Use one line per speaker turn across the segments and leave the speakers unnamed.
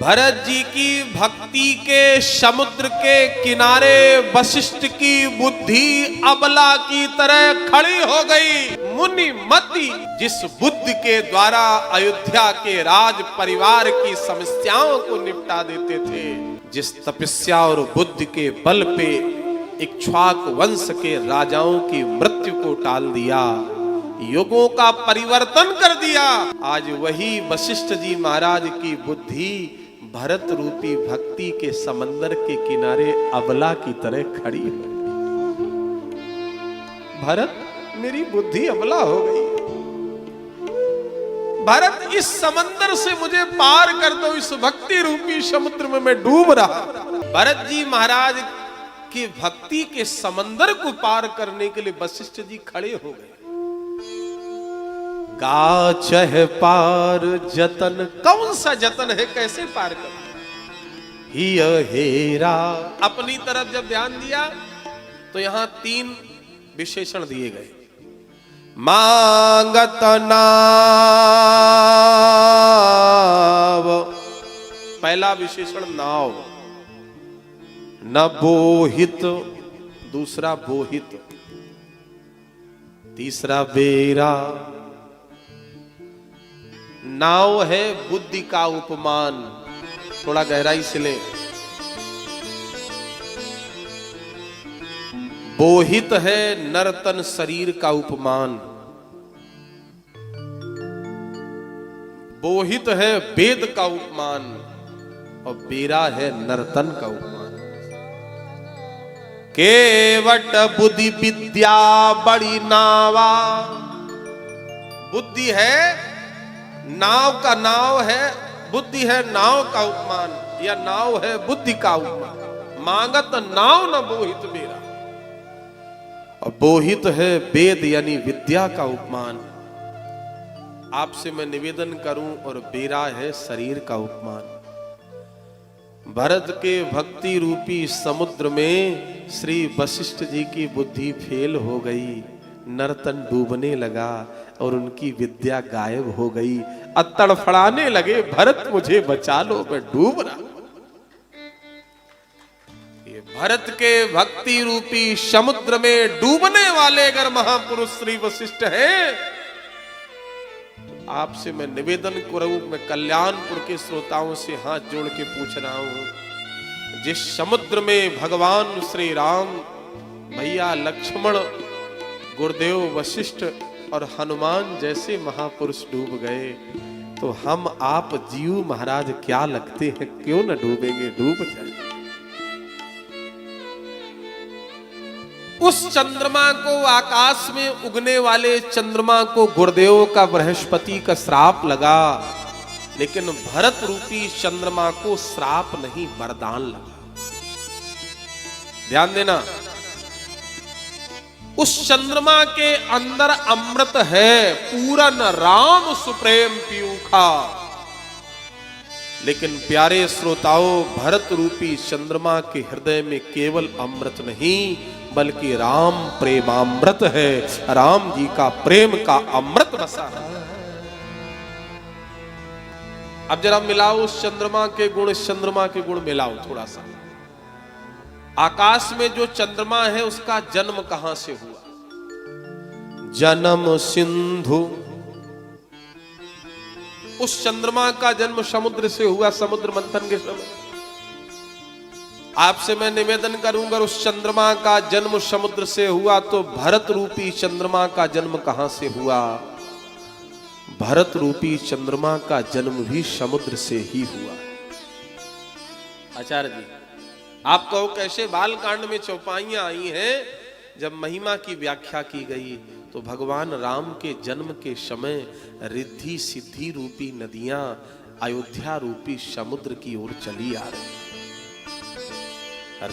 भरत जी की भक्ति के समुद्र के किनारे वशिष्ठ की बुद्धि अबला की तरह खड़ी हो गई। मुनि मति जिस बुद्धि के द्वारा अयोध्या के राज परिवार की समस्याओं को निपटा देते थे, जिस तपस्या और बुद्धि के बल पे इक्ष्वाक वंश के राजाओं की मृत्यु को टाल दिया, युगों का परिवर्तन कर दिया, आज वही वशिष्ठ जी महाराज की बुद्धि भरत रूपी भक्ति के समंदर के किनारे अबला की तरह खड़ी है। भरत, मेरी बुद्धि अबला हो गई। भरत, इस समंदर से मुझे पार कर दो, इस भक्ति रूपी समुद्र में मैं डूब रहा। भरत जी महाराज की भक्ति के समंदर को पार करने के लिए वशिष्ठ जी खड़े हो गए। गाचह पार जतन, कौन सा जतन है, कैसे पार कर हिय हेरा। अपनी तरफ जब ध्यान दिया तो यहां 3 विशेषण दिए गए। मांगत नाव, पहला विशेषण नाव, न बोहित, दूसरा बोहित, तीसरा बेरा। नाव है बुद्धि का उपमान, थोड़ा गहराई से ले। बोहित है नर्तन शरीर का उपमान, बोहित है वेद का उपमान, और बेरा है नर्तन का उपमान। केवट बुद्धि विद्या बड़ी नावा, बुद्धि है नाव का, नाव है बुद्धि है नाव का उपमान, या नाव है बुद्धि का उपमान। मांगत नाव न बोहित बेरा, और बोहित है वेद यानी विद्या का उपमान। आपसे मैं निवेदन करूं, और बेरा है शरीर का उपमान। भरत के भक्ति रूपी समुद्र में श्री वशिष्ठ जी की बुद्धि फेल हो गई, नर्तन डूबने लगा और उनकी विद्या गायब हो गई। तड़फड़ाने लगे, भरत मुझे बचा लो, मैं डूब रहा। ये भरत के भक्ति रूपी समुद्र में डूबने वाले अगर महापुरुष श्री वशिष्ठ हैं, तो आपसे मैं निवेदन करूं, मैं कल्याणपुर के श्रोताओं से हाथ जोड़ के पूछ रहा हूं, जिस समुद्र में भगवान श्री राम, भैया लक्ष्मण, गुरुदेव वशिष्ठ और हनुमान जैसे महापुरुष डूब गए, तो हम आप जीव महाराज क्या लगते हैं, क्यों न डूबेंगे, डूब जाए। उस चंद्रमा को, आकाश में उगने वाले चंद्रमा को गुरुदेव का बृहस्पति का श्राप लगा, लेकिन भरत रूपी चंद्रमा को श्राप नहीं, वरदान लगा। ध्यान देना, उस चंद्रमा के अंदर अमृत है, पूरन राम सुप्रेम पीयूखा। लेकिन प्यारे श्रोताओं, भरत रूपी चंद्रमा के हृदय में केवल अमृत नहीं, बल्कि राम प्रेमामृत है। राम जी का प्रेम का अमृत बसा है। अब जरा मिलाओ उस चंद्रमा के गुण, इस चंद्रमा के गुण मिलाओ थोड़ा सा। आकाश में जो चंद्रमा है उसका जन्म कहां से हुआ? जन्म सिंधु। उस चंद्रमा का जन्म समुद्र से हुआ, समुद्र मंथन के समय। आपसे मैं निवेदन करूंगा, उस चंद्रमा का जन्म समुद्र से हुआ, तो भरत रूपी चंद्रमा का जन्म कहां से हुआ? भरत रूपी चंद्रमा का जन्म भी समुद्र से ही हुआ। आचार्य जी, आप कहो कैसे बालकांड में चौपाइयां आई हैं, जब महिमा की व्याख्या की गई तो भगवान राम के जन्म के समय रिद्धि सिद्धि रूपी नदियां अयोध्या रूपी समुद्र की ओर चली आ रही।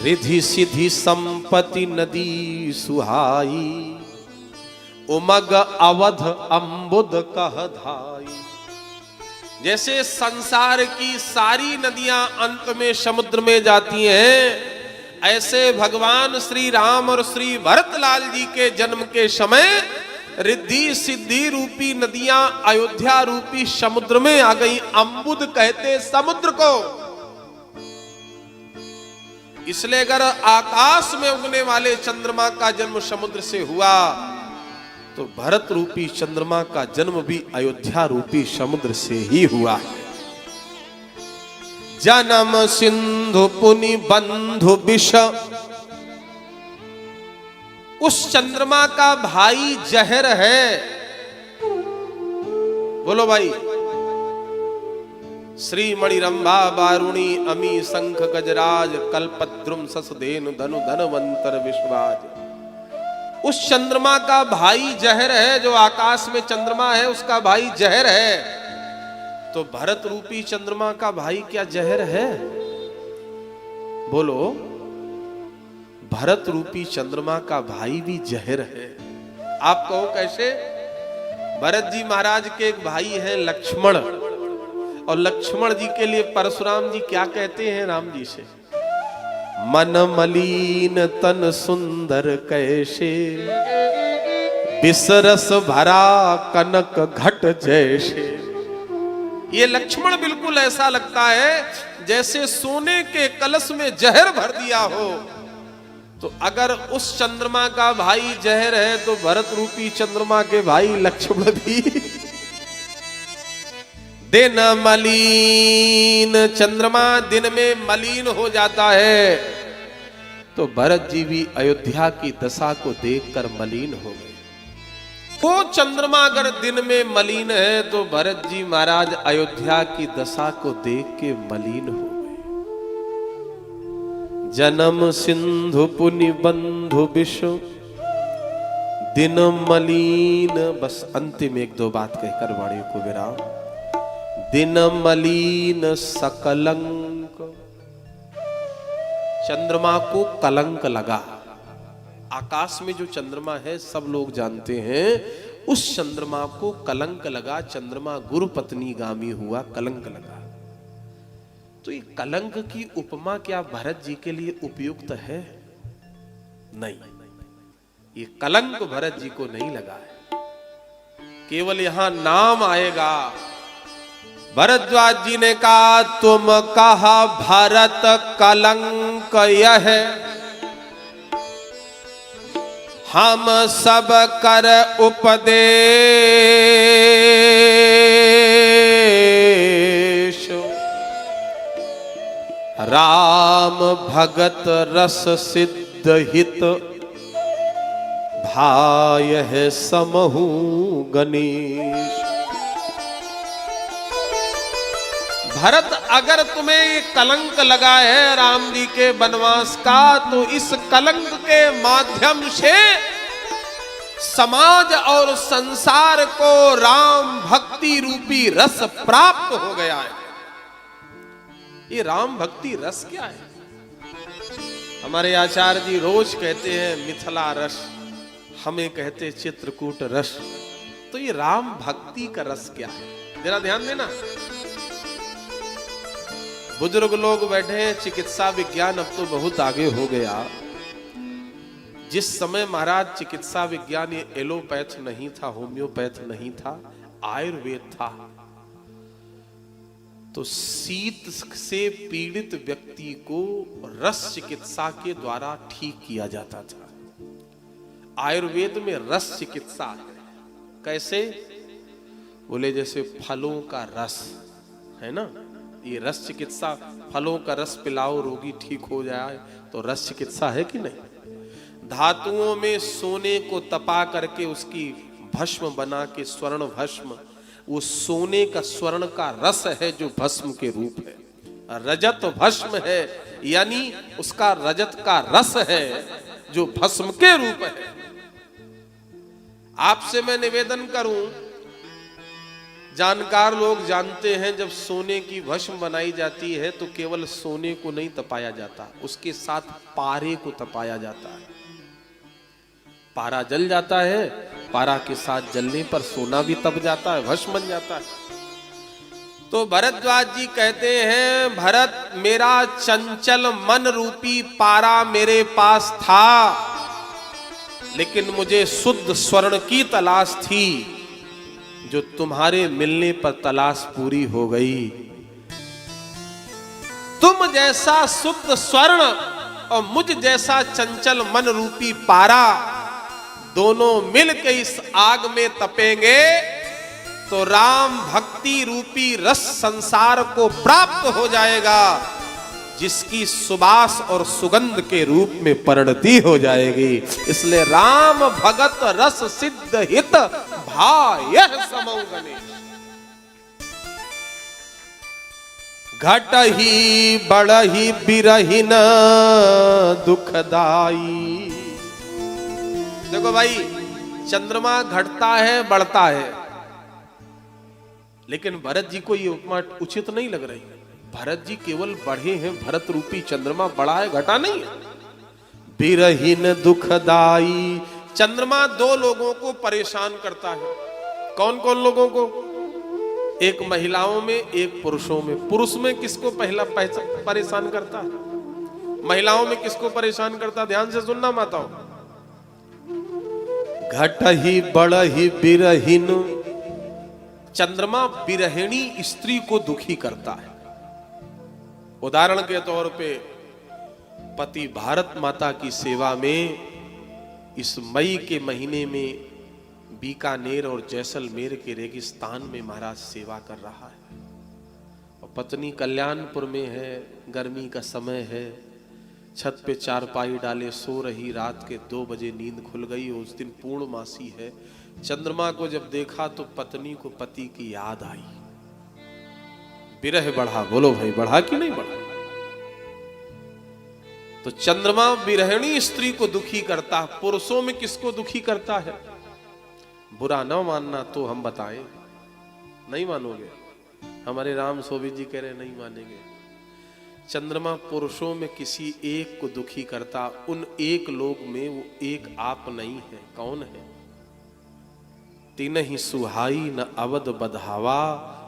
रिद्धि सिद्धि संपत्ति नदी सुहाई, उमग अवध अम्बुद कह धाई। जैसे संसार की सारी नदियां अंत में समुद्र में जाती हैं, ऐसे भगवान श्री राम और श्री भरतलाल जी के जन्म के समय रिद्धि सिद्धि रूपी नदियां अयोध्या रूपी समुद्र में आ गई। अम्बुद कहते समुद्र को। इसलिए अगर आकाश में उगने वाले चंद्रमा का जन्म समुद्र से हुआ तो भरत रूपी चंद्रमा का जन्म भी अयोध्या रूपी समुद्र से ही हुआ। जन्म सिंधु पुनि बंधु विष, उस चंद्रमा का भाई जहर है। बोलो भाई। श्री मणिरंभा वारुणी अमी शंख गजराज कल्पद्रुम ससधेनु धनु धनवंतर विश्वराज। उस चंद्रमा का भाई जहर है, जो आकाश में चंद्रमा है उसका भाई जहर है। तो भरत रूपी चंद्रमा का भाई क्या जहर है? बोलो। भरत रूपी चंद्रमा का भाई भी जहर है। आप कहो कैसे? भरत जी महाराज के एक भाई है लक्ष्मण, और लक्ष्मण जी के लिए परशुराम जी क्या कहते हैं राम जी से? मन मलिन तन सुंदर कैसे, बिसरस भरा कनक घट जैसे। ये लक्ष्मण बिल्कुल ऐसा लगता है जैसे सोने के कलश में जहर भर दिया हो। तो अगर उस चंद्रमा का भाई जहर है तो भरत रूपी चंद्रमा के भाई लक्ष्मण भी दिन मलिन, चंद्रमा दिन में मलिन हो जाता है। तो भरत जी भी अयोध्या की दशा को देखकर मलिन हो गए। वो चंद्रमा अगर दिन में मलिन है तो भरत जी महाराज अयोध्या की दशा को देख के मलिन हो गए। जन्म सिंधु पुनि बंधु विषु दिन मलिन। बस अंतिम एक दो बात कहकर वाणी को विराम। दिन मलिन सकलंक, चंद्रमा को कलंक लगा। आकाश में जो चंद्रमा है सब लोग जानते हैं, उस चंद्रमा को कलंक लगा। चंद्रमा गुरु पत्नी गामी हुआ, कलंक लगा। तो ये कलंक की उपमा क्या भरत जी के लिए उपयुक्त है? नहीं, ये कलंक भरत जी को नहीं लगा है। केवल यहां नाम आएगा। भरद्वाज जी ने कहा तुम कहा भरत कलंक यह, हम सब कर उपदेश। राम भगत रस सिद्ध हित, भाय है समहु गणेश। भरत, अगर तुम्हें ये कलंक लगा है राम जी के वनवास का, तो इस कलंक के माध्यम से समाज और संसार को राम भक्ति रूपी रस प्राप्त हो गया है। ये राम भक्ति रस क्या है? हमारे आचार्य जी रोज कहते हैं मिथिला रस, हमें कहते चित्रकूट रस। तो ये राम भक्ति का रस क्या है? जरा ध्यान देना। बुजुर्ग लोग बैठे हैं, चिकित्सा विज्ञान अब तो बहुत आगे हो गया। जिस समय महाराज चिकित्सा विज्ञान ये एलोपैथ नहीं था, होम्योपैथ नहीं था, आयुर्वेद था, तो शीत से पीड़ित व्यक्ति को रस चिकित्सा के द्वारा ठीक किया जाता था। आयुर्वेद में रस चिकित्सा है। कैसे? बोले जैसे फलों का रस है ना, ये रस चिकित्सा, फलों का रस पिलाओ रोगी ठीक हो जाए, तो रस चिकित्सा है कि नहीं? धातुओं में सोने को तपा करके उसकी भस्म बना के स्वर्ण भस्म, वो सोने का स्वर्ण का रस है जो भस्म के रूप है। रजत भस्म है, यानी उसका रजत का रस है जो भस्म के रूप है। आपसे मैं निवेदन करूं, जानकार लोग जानते हैं जब सोने की भस्म बनाई जाती है तो केवल सोने को नहीं तपाया जाता, उसके साथ पारे को तपाया जाता है। पारा जल जाता है, पारा के साथ जलने पर सोना भी तप जाता है, भस्म बन जाता है। तो भरद्वाज जी कहते हैं, भरत मेरा चंचल मन रूपी पारा मेरे पास था, लेकिन मुझे शुद्ध स्वर्ण की तलाश थी, जो तुम्हारे मिलने पर तलाश पूरी हो गई। तुम जैसा शुद्ध स्वर्ण और मुझ जैसा चंचल मन रूपी पारा, दोनों मिल के इस आग में तपेंगे तो राम भक्ति रूपी रस संसार को प्राप्त हो जाएगा, जिसकी सुबास और सुगंध के रूप में परिणति हो जाएगी। इसलिए राम भगत रस सिद्ध हित भाय समौ गणेश। घट ही बढ़ही बिरहिन दुखदाई। देखो भाई, चंद्रमा घटता है बढ़ता है, लेकिन भरत जी को ये उपमा उचित नहीं लग रही। भरत जी केवल बढ़े हैं, भरत रूपी चंद्रमा बड़ा है, घटा नहीं है। बिरहिन दुखदाई। चंद्रमा दो लोगों को परेशान करता है। कौन कौन लोगों को? एक महिलाओं में, एक पुरुषों में। पुरुष में किसको पहला परेशान करता है? महिलाओं में किसको परेशान करता? ध्यान से सुनना माताओं। घट ही बढ़ही बिरहिन। चंद्रमा बिरहिणी स्त्री को दुखी करता है। उदाहरण के तौर पे पति भारत माता की सेवा में इस मई के महीने में बीकानेर और जैसलमेर के रेगिस्तान में महाराज सेवा कर रहा है, और पत्नी कल्याणपुर में है, गर्मी का समय है, छत पे चारपाई डाले सो रही, रात के 2 बजे नींद खुल गई। उस दिन पूर्णमासी है। चंद्रमा को जब देखा तो पत्नी को पति की याद आई, विरह बढ़ा। बोलो भाई, बढ़ा कि नहीं बढ़ा? तो चंद्रमा विरहिणी स्त्री को दुखी करता। पुरुषों में किसको दुखी करता है? बुरा न मानना तो हम बताएं, नहीं मानोगे? हमारे राम सोभित जी कह रहे नहीं मानेंगे। चंद्रमा पुरुषों में किसी एक को दुखी करता। उन एक लोग में वो एक आप नहीं है। कौन है? तीन ही सुहाई न अवध बधावा,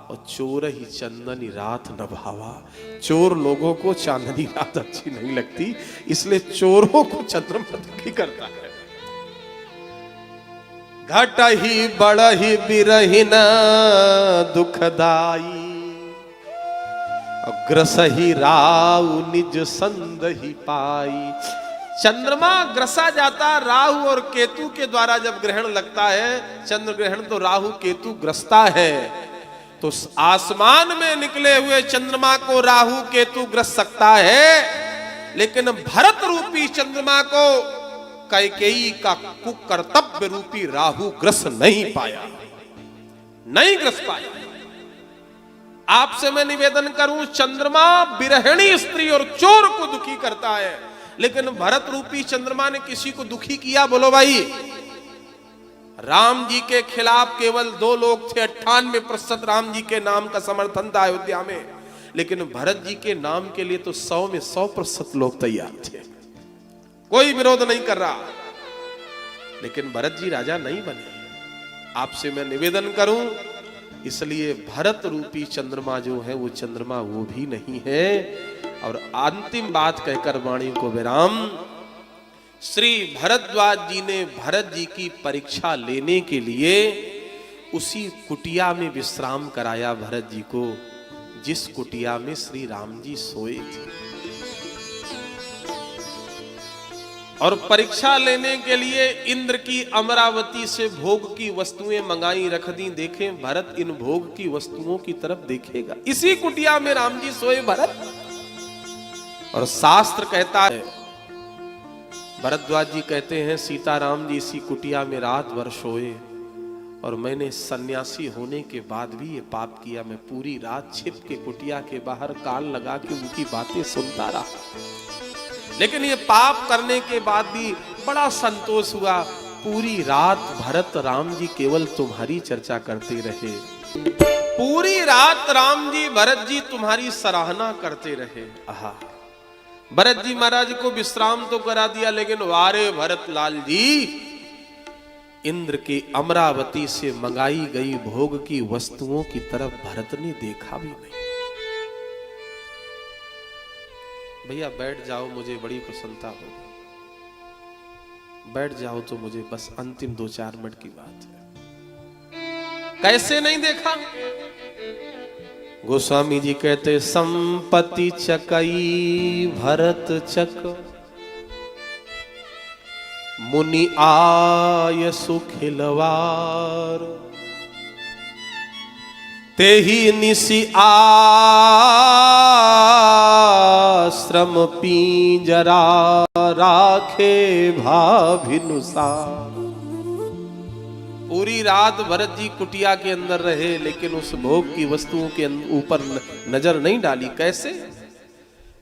और चोर ही चंदनी रात न भावा। चोर लोगों को चांदनी रात अच्छी नहीं लगती, इसलिए चोरों को चंद्रमा दुखी करता है। घट ही बढ़ही बिरहिन दुखदाई, ग्रस ही राहु निज संद ही पाई। चंद्रमा ग्रसा जाता राहु और केतु के द्वारा। जब ग्रहण लगता है, चंद्र ग्रहण, तो राहु केतु ग्रसता है। तो आसमान में निकले हुए चंद्रमा को राहु केतु ग्रस सकता है, लेकिन भरत रूपी चंद्रमा को कैकेयी का कुकर्तव्य रूपी राहु ग्रस नहीं पाया, नहीं ग्रस पाया। आपसे मैं निवेदन करूं, चंद्रमा बिरहिणी स्त्री और चोर को दुखी करता है, लेकिन भरत रूपी चंद्रमा ने किसी को दुखी किया? बोलो भाई। राम जी के खिलाफ केवल 2 लोग थे, 98% राम जी के नाम का समर्थन था अयोध्या में, लेकिन भरत जी के नाम के लिए तो 100 में 100% लोग तैयार थे। कोई विरोध नहीं कर रहा, लेकिन भरत जी राजा नहीं बने। आपसे मैं निवेदन करूं, इसलिए भरत रूपी चंद्रमा जो है वो चंद्रमा वो भी नहीं है। और अंतिम बात कहकर वाणी को विराम। श्री भरद्वाज जी ने भरत जी की परीक्षा लेने के लिए उसी कुटिया में विश्राम कराया भरत जी को, जिस कुटिया में श्री राम जी सोए थे। और परीक्षा लेने के लिए इंद्र की अमरावती से भोग की वस्तुएं मंगाई रख दी। देखें, भरत इन भोग की वस्तुओं की तरफ देखेगा। इसी कुटिया में राम जी सोए भरत। और शास्त्र कहता है, भरद्वाज जी कहते हैं, सीताराम जी इसी कुटिया में रात भर सोए, और मैंने सन्यासी होने के बाद भी ये पाप किया। मैं पूरी रात छिप के कुटिया के बाहर कान लगा के उनकी बातें सुनता रहा, लेकिन ये पाप करने के बाद भी बड़ा संतोष हुआ। पूरी रात भरत राम जी केवल तुम्हारी चर्चा करते रहे, पूरी रात राम जी भरत जी तुम्हारी सराहना करते रहे। आहा, भरत जी महाराज को विश्राम तो करा दिया, लेकिन वारे भरत लाल जी, इंद्र के अमरावती से मंगाई गई भोग की वस्तुओं की तरफ भरत ने देखा भी नहीं। भैया बैठ जाओ, मुझे बड़ी प्रसन्नता होगी। बैठ जाओ तो मुझे बस अंतिम 2-4 मिनट की बात है। कैसे नहीं देखा? गोस्वामी जी कहते, संपत्ति चकई भरत चक, मुनि आय सुखिलवार, तेहि निसि आश्रम पींजरा राखे भाभिनुसार। पूरी रात भरत जी कुटिया के अंदर रहे, लेकिन उस भोग की वस्तुओं के ऊपर नजर नहीं डाली। कैसे?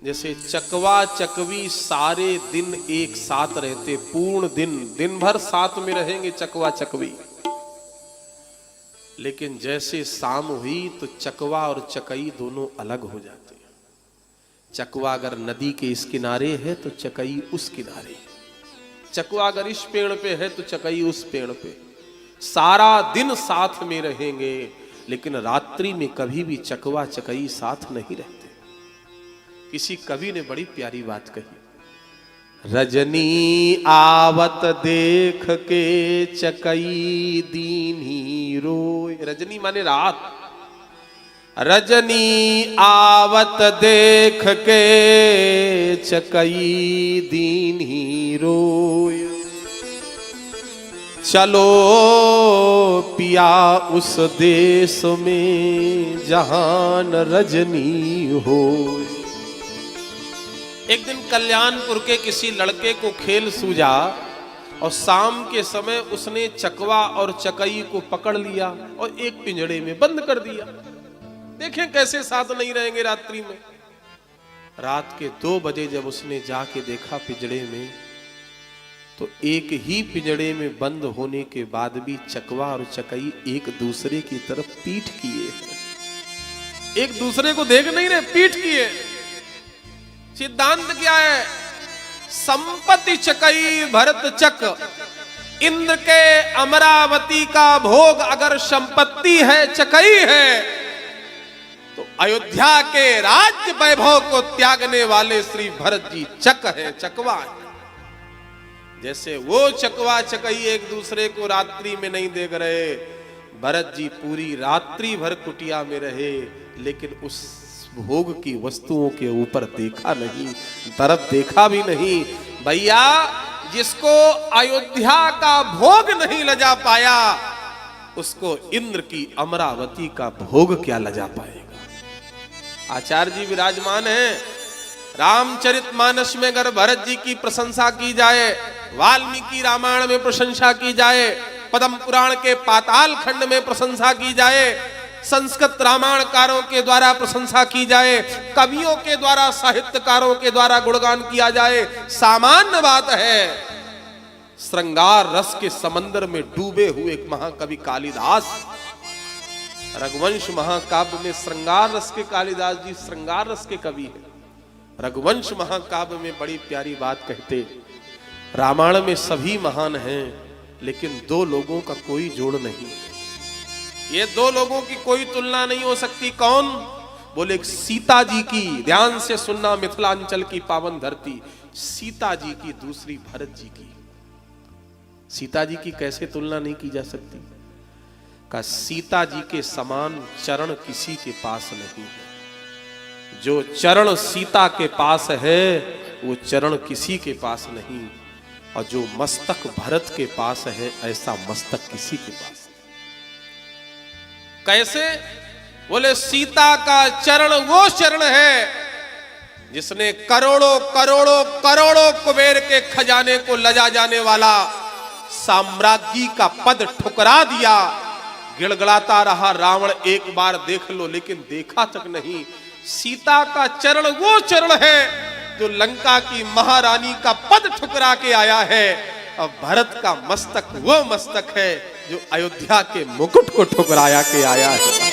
जैसे चकवा चकवी सारे दिन एक साथ रहते, पूर्ण दिन भर साथ में रहेंगे चकवा चकवी, लेकिन जैसे शाम हुई तो चकवा और चकई दोनों अलग हो जाते हैं। चकवा अगर नदी के इस किनारे है तो चकई उस किनारे, चकवा अगर इस पेड़ पे है तो चकई उस पेड़ पे। सारा दिन साथ में रहेंगे, लेकिन रात्रि में कभी भी चकवा चकई साथ नहीं रहते। किसी कवि ने बड़ी प्यारी बात कही, रजनी आवत देख के चकई दीन्ही रोय। रजनी माने रात, रजनी आवत देख के चकई दीन्ही रोय। चलो पिया उस देश में जहां न रजनी हो। एक दिन कल्याणपुर के किसी लड़के को खेल सूझा और शाम के समय उसने चकवा और चकई को पकड़ लिया और एक पिंजड़े में बंद कर दिया। देखें कैसे साथ नहीं रहेंगे रात्रि में। रात के 2 बजे जब उसने जाके देखा पिंजड़े में, तो एक ही पिंजड़े में बंद होने के बाद भी चकवा और चकई एक दूसरे की तरफ पीठ किए, एक दूसरे को देख नहीं रहे, पीठ किए। सिद्धांत क्या है? संपत्ति चकई भरत चक। इंद्र के अमरावती का भोग अगर संपत्ति है, चकई है, तो अयोध्या के राज्य वैभव को त्यागने वाले श्री भरत जी चक है, चकवा है। जैसे वो चकवा चकई एक दूसरे को रात्रि में नहीं देख रहे, भरत जी पूरी रात्रि भर कुटिया में रहे, लेकिन उस भोग की वस्तुओं के ऊपर देखा नहीं, तरफ देखा भी नहीं। भैया, जिसको अयोध्या का भोग नहीं लजा पाया, उसको इंद्र की अमरावती का भोग क्या लजा पाएगा। आचार्य जी विराजमान हैं। रामचरितमानस में अगर भरत जी की प्रशंसा की जाए, वाल्मीकि रामायण में प्रशंसा की जाए, पद्म पुराण के पाताल खंड में प्रशंसा की जाए, संस्कृत रामायणकारों के द्वारा प्रशंसा की जाए, कवियों के द्वारा, साहित्यकारों के द्वारा गुणगान किया जाए, सामान्य बात है। श्रृंगार रस के समंदर में डूबे हुए महाकवि कालिदास, रघुवंश महाकाव्य में श्रृंगार रस के कालिदास जी श्रृंगार रस के कवि हैं। रघुवंश महाकाव्य में बड़ी प्यारी बात कहते, रामायण में सभी महान हैं, लेकिन 2 लोगों का कोई जोड़ नहीं। ये 2 लोगों की कोई तुलना नहीं हो सकती। कौन? बोले सीता जी की, ध्यान से सुनना, मिथिलांचल की पावन धरती, सीता जी की, दूसरी भरत जी की। सीता जी की कैसे तुलना नहीं की जा सकती? का सीता जी के समान चरण किसी के पास नहीं है। जो चरण सीता के पास है, वो चरण किसी के पास नहीं, और जो मस्तक भरत के पास है, ऐसा मस्तक किसी के पास। कैसे? बोले सीता का चरण वो चरण है जिसने करोड़ों करोड़ों करोड़ों कुबेर के खजाने को लजा जाने वाला साम्राज्ञी का पद ठुकरा दिया। गिड़गड़ाता रहा रावण, एक बार देख लो, लेकिन देखा तक नहीं। सीता का चरण वो चरण है जो लंका की महारानी का पद ठुकरा के आया है, और भरत का मस्तक वो मस्तक है जो अयोध्या के मुकुट को ठुकराया के आया है।